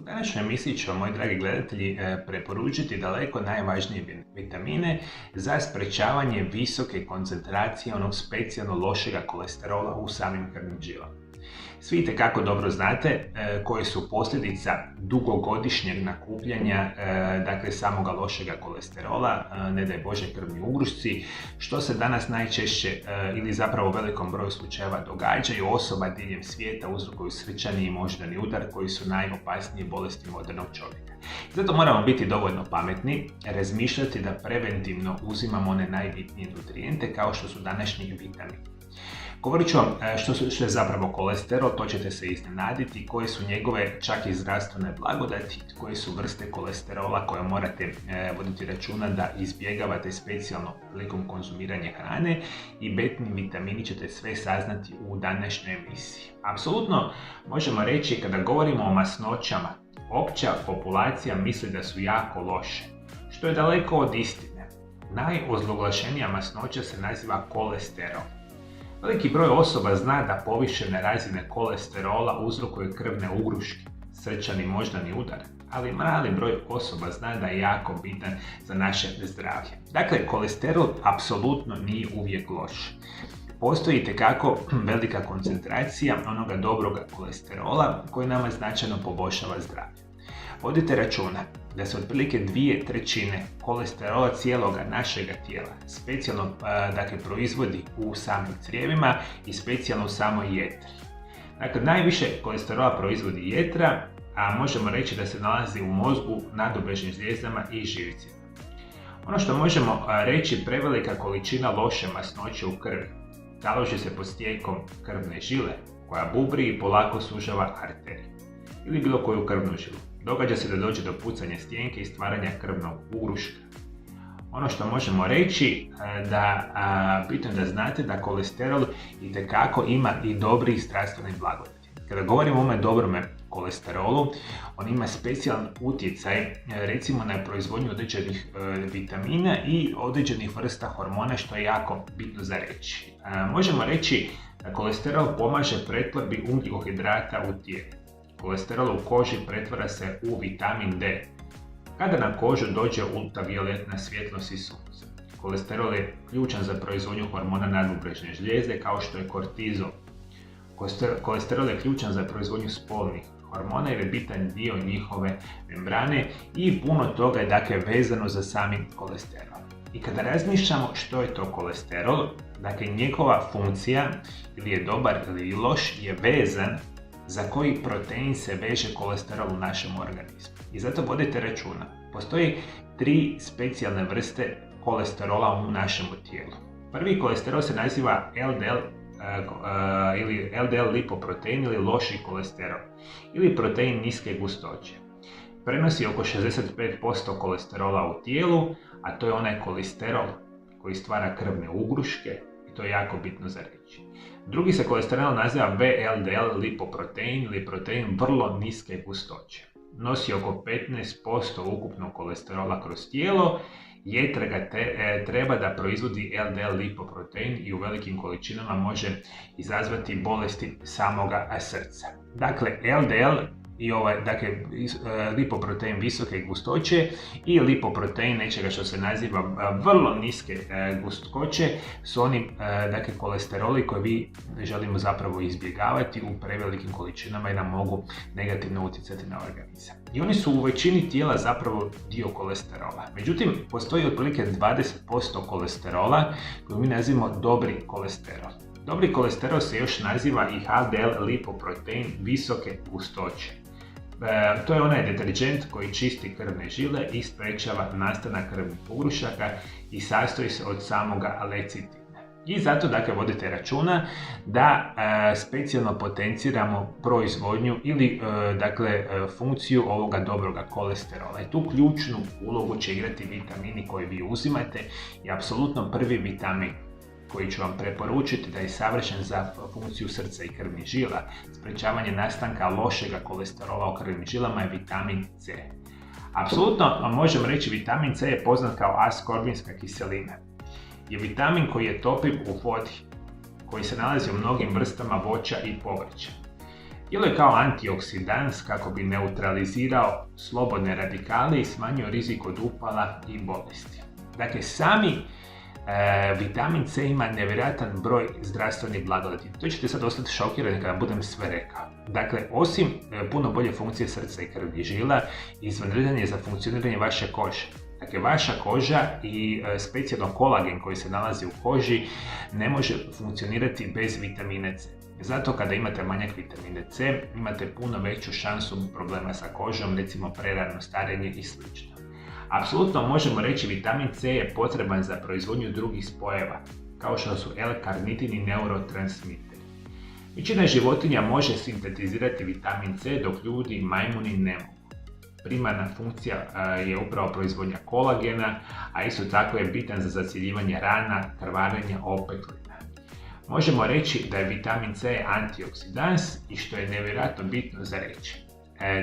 današnjoj emisiji ću vam, moji dragi gledatelji, preporučiti daleko najvažnije vitamine za sprečavanje visoke koncentracije onog specijalno lošega kolesterola u samim krvnim žilama. Svi itekako dobro znate koje su posljedica dugogodišnjeg nakupljanja samoga lošega kolesterola, ne daj Bože krvni ugrušci, što se danas najčešće ili zapravo u velikom broju slučajeva događaju. Osoba diljem svijeta uzrokuju srčani i moždani udar koji su najopasnije bolesti modernog čovjeka. Zato moramo biti dovoljno pametni, razmišljati da preventivno uzimamo one najbitnije nutrijente kao što su današnji vitamini. Govorit ću vam što je zapravo kolesterol, to ćete se iznenaditi, koje su njegove čak i zdravstvene blagodati, koje su vrste kolesterola koje morate voditi računa da izbjegavate specijalno prilikom konzumiranja hrane i bitni vitamini ćete sve saznati u današnjoj emisiji. Apsolutno možemo reći kada govorimo o masnoćama, opća populacija misli da su jako loše, što je daleko od istine. Najozloglašenija masnoća se naziva kolesterol. Veliki broj osoba zna da povišene razine kolesterola uzrokuje krvne ugruške, srčani moždani udar, ali mali broj osoba zna da je jako bitan za naše zdravlje. Dakle, kolesterol apsolutno nije uvijek loš. Postoji itekako velika koncentracija onoga dobroga kolesterola koji nama značajno poboljšava zdravlje. Vodite računa da se otprilike 2/3 kolesterola cijeloga našega tijela specijalno proizvodi u samim crijevima i specijalno u samoj jetri. Dakle, najviše kolesterola proizvodi jetra, a možemo reći da se nalazi u mozgu, nadobrešnim zvijezdama i živcima. Ono što možemo reći, prevelika količina loše masnoće u krvi taloži se pod stijekom krvne žile koja bubri i polako sužava arteriju ili bilo koju krvnu žilu. Događa se da dođe do pucanja stijenke i stvaranja krvnog ugruška. Ono što možemo reći bitno je da znate da kolesterol itekako ima i dobrih zdravstvenih blagodati. Kada govorimo o ovome dobrome kolesterolu, on ima specijalan utjecaj recimo na proizvodnju određenih vitamina i određenih vrsta hormona, što je jako bitno za reći. Možemo reći da kolesterol pomaže pretvorbi ugljikohidrata u tijelu. Kolesterol u koži pretvara se u vitamin D. Kada na kožu dođe ultravioletna svjetlost iz sunca. Kolesterol je ključan za proizvodnju hormona nadbubrežne žlijezde kao što je kortizol. Kolesterol je ključan za proizvodnju spolnih hormona jer je bitan dio njihove membrane i puno toga je vezano za sami kolesterol. I kada razmišljamo što je to kolesterol, njegova funkcija ili je dobar ili loš je vezan za koji protein se veže kolesterol u našem organizmu. I zato vodite računa. Postoji 3 specijalne vrste kolesterola u našem tijelu. Prvi kolesterol se naziva LDL lipoprotein ili loši kolesterol ili protein niske gustoće. Prenosi oko 65% kolesterola u tijelu, a to je onaj kolesterol koji stvara krvne ugruške i to je jako bitno za reći. Drugi se kolesterol naziva VLDL lipoprotein ili protein vrlo niske gustoće. Nosi oko 15% ukupnog kolesterola kroz tijelo. Jetra ga treba da proizvodi LDL lipoprotein i u velikim količinama može izazvati bolesti samoga srca. Dakle, LDL i lipoprotein visoke gustoće i lipoprotein nečega što se naziva vrlo niske gustoće su oni kolesteroli koje vi želimo zapravo izbjegavati u prevelikim količinama i nam mogu negativno utjecati na organizam. I oni su u većini tijela zapravo dio kolesterola. Međutim, postoji otprilike 20% kolesterola koji mi nazivamo dobri kolesterol. Dobri kolesterol se još naziva i HDL lipoprotein visoke gustoće. To je onaj deterđent koji čisti krvne žile i sprečava nastanak krvnih ugrušaka i sastoji se od samoga lecitina. I zato vodite računa da specijalno potenciramo proizvodnju ili funkciju ovoga dobroga kolesterola. I tu ključnu ulogu će igrati vitamini koje vi uzimate i apsolutno prvi vitamin koji ću vam preporučiti da je savršen za funkciju srca i krvnih žila, sprečavanje nastanka lošega kolesterola u krvnim žilama je vitamin C. Apsolutno možemo reći vitamin C je poznat kao askorbinska kiselina. Je vitamin koji je topiv u vodi, koji se nalazi u mnogim vrstama voća i povrća. Djeluje kao antioksidans kako bi neutralizirao slobodne radikale i smanjio rizik od upala i bolesti. Dakle, sami vitamin C ima nevjerojatan broj zdravstvenih blagodati. To ćete sad ostati šokirani kada budem sve rekao. Dakle, osim puno bolje funkcije srca i krvnih žila, izvanredan je za funkcioniranje vaše kože. Dakle, vaša koža i specijalno kolagen koji se nalazi u koži ne može funkcionirati bez vitamina C. Zato kada imate manjak vitamina C, imate puno veću šansu problema sa kožom, recimo prerano starenje i sl. Apsolutno možemo reći vitamin C je potreban za proizvodnju drugih spojeva, kao što su L-karnitin i neurotransmiteri. Većina životinja može sintetizirati vitamin C, dok ljudi i majmuni ne mogu. Primarna funkcija je upravo proizvodnja kolagena, a isto tako je bitan za zacjeljivanje rana, krvarenja, opeklina. Možemo reći da je vitamin C antioksidans i što je nevjerojatno bitno za reći.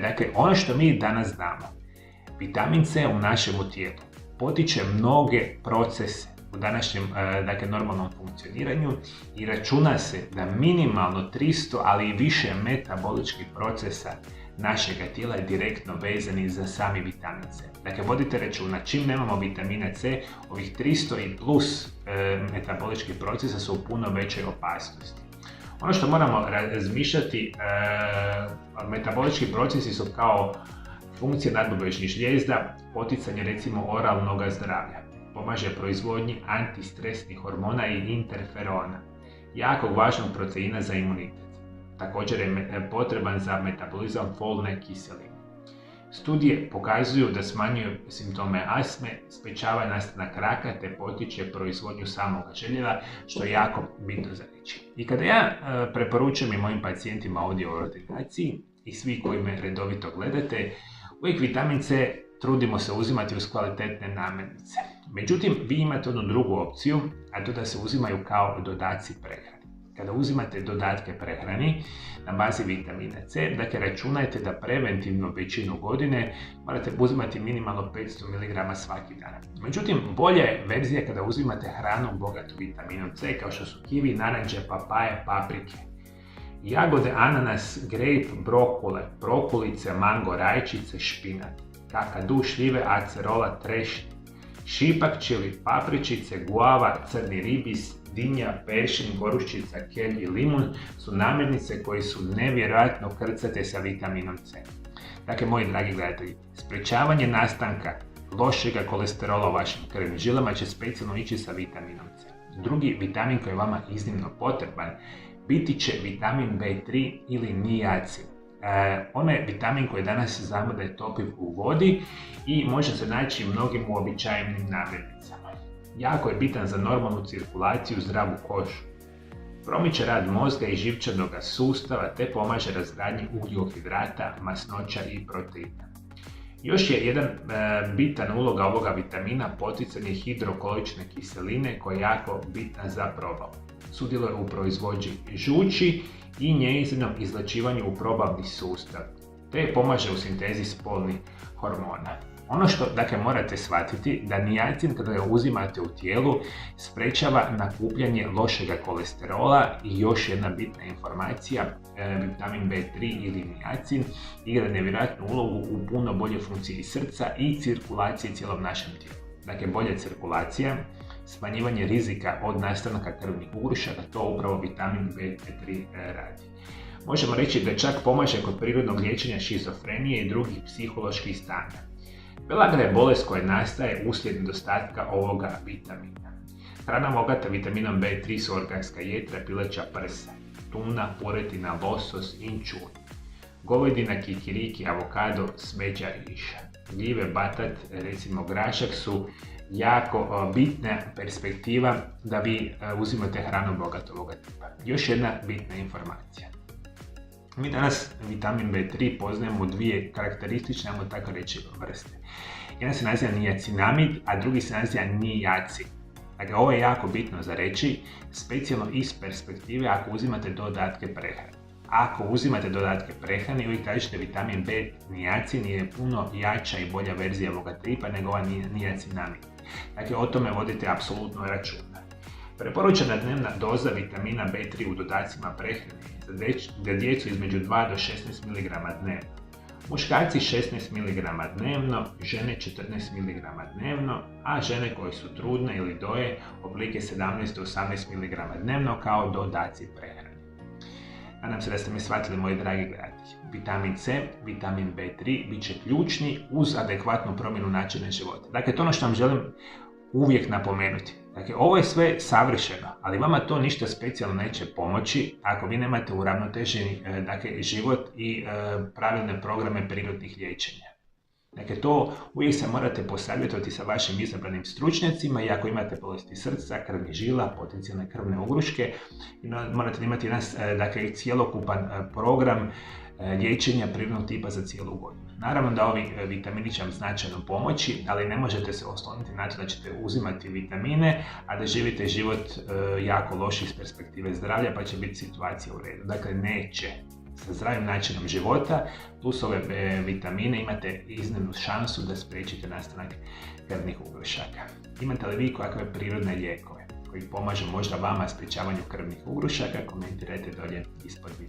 Dakle, ono što mi danas znamo, vitamin C u našemu tijelu potiče mnoge procese u današnjem normalnom funkcioniranju i računa se da minimalno 300, ali i više metaboličkih procesa našega tijela je direktno vezani za sami vitamin C. Dakle, vodite računa, čim nemamo vitamina C, ovih 300 i plus metaboličkih procesa su u puno većoj opasnosti. Ono što moramo razmišljati, metabolički procesi su kao funkcija nadbubrejnih žlijezda, poticanje recimo oralnog zdravlja, pomaže proizvodnji antistresnih hormona i interferona, jako važnog proteina za imunitet. Također je potreban za metabolizam folne kiseline. Studije pokazuju da smanjuju simptome astme, sprječava nastanak raka te potiče proizvodnju samog željela, što je jako bitno za reći. I kada ja preporučujem i mojim pacijentima ovdje u ordinaciji i svi koji me redovito gledate, uvijek vitamin C trudimo se uzimati uz kvalitetne namirnice. Međutim, vi imate jednu drugu opciju, a to da se uzimaju kao dodaci prehrani. Kada uzimate dodatke prehrani na bazi vitamina C, dakle računajte da preventivno većinu godine morate uzimati minimalno 500 mg svaki dan. Međutim, bolja je verzija kada uzimate hranu bogatu vitaminom C, kao što su kivi, naranče, papaje, paprike, jagode, ananas, grejp, brokule, brokulice, mango, rajčice, špinat, kakadu, šljive, acerola, trešnje, šipak, čili, papričice, guava, crni ribis, dinja, peršin, goruščica, kelj i limun su namirnice koje su nevjerojatno krcate sa vitaminom C. Dakle, moji dragi gledatelji, sprječavanje nastanka lošega kolesterola u vašim krvnim žilama će specijalno ići sa vitaminom C. Drugi vitamin koji je vama iznimno potreban biti će vitamin B3 ili niacin. Ono je vitamin koji danas znamo da je topiv u vodi i može se naći mnogim uobičajenim namirnicama. Jako je bitan za normalnu cirkulaciju, zdravu kožu. Promiče rad mozga i živčanog sustava te pomaže razgradnji ugljikohidrata, masnoća i proteina. Još je jedan bitan uloga ovoga vitamina poticanje hidroklorične kiseline koja je jako bitna za probavu. Sudjeluje u proizvodnji žuči i njezinom izlačivanju u probavni sustav, te pomaže u sintezi spolnih hormona. Ono što morate shvatiti da niacin kada ga uzimate u tijelu sprečava nakupljanje lošega kolesterola i još jedna bitna informacija, vitamin B3 ili niacin igra nevjerojatnu ulogu u puno bolje funkciji srca i cirkulacije cijelom našem tijelu. Dakle, bolja cirkulacija, smanjivanje rizika od nastanka krvnih ugrušaka, to upravo vitamin B3 radi. Možemo reći da čak pomaže kod prirodnog liječenja šizofrenije i drugih psiholoških stanja. Pelagra je bolest koja nastaje uslijed nedostatka ovoga vitamina. Hrana bogata vitaminom B3 su organska jetra, pileća prsa, tuna, puretina, losos, inčun, govedina, kikiriki, avokado, smeđa, riž. Gljive, batat, recimo grašak su jako bitna perspektiva da vi uzimate hranu bogatu ovoga tipa. Još jedna bitna informacija. Mi danas vitamin B3 poznajemo u dvije karakteristične, ajmo tako reći, vrste. Jedan se naziva niacinamid, a drugi se naziva niacin. Dakle, ovo je jako bitno za reći, specijalno iz perspektive ako uzimate dodatke prehrane. Ako uzimate dodatke prehrane, uvijek tražite vitamin B, niacin je puno jača i bolja verzija ovoga tipa nego ova niacinamid. Dakle, o tome vodite apsolutno računa. Preporučena dnevna doza vitamina B3 u dodacima prehrani za djecu između 2 do 16 mg dnevno. Muškarci 16 mg dnevno, žene 14 mg dnevno, a žene koje su trudne ili doje otprilike 17 do 18 mg dnevno kao dodaci prehrani. Nadam se da ste me shvatili, moji dragi gledatelji. Vitamin C, vitamin B3 bit će ključni uz adekvatnu promjenu načina života. Dakle, to ono što vam želim uvijek napomenuti. Dakle, ovo je sve savršeno, ali vama to ništa specijalno neće pomoći ako vi nemate uravnoteženi život i pravilne programe prirodnih liječenja. Dakle, to uvijek se morate posavjetovati sa vašim izabranim stručnjacima i ako imate bolesti srca, krvnih žila, potencijalne krvne ugruške, morate imati jedan cjelokupan program liječenja prirodnog tipa za cijelu godinu. Naravno da ovi vitamini će vam značajno pomoći, ali ne možete se osloniti na to da ćete uzimati vitamine, a da živite život jako loš iz perspektive zdravlja, pa će biti situacija u redu. Dakle, neće. Sa zdravim načinom života plus ove vitamine imate iznimnu šansu da spriječite nastanak krvnih ugrušaka. Imate li vi kakve prirodne lijekove koji pomažu možda vama sprječavanju krvnih ugrušaka? Komentirajte dolje ispod videa.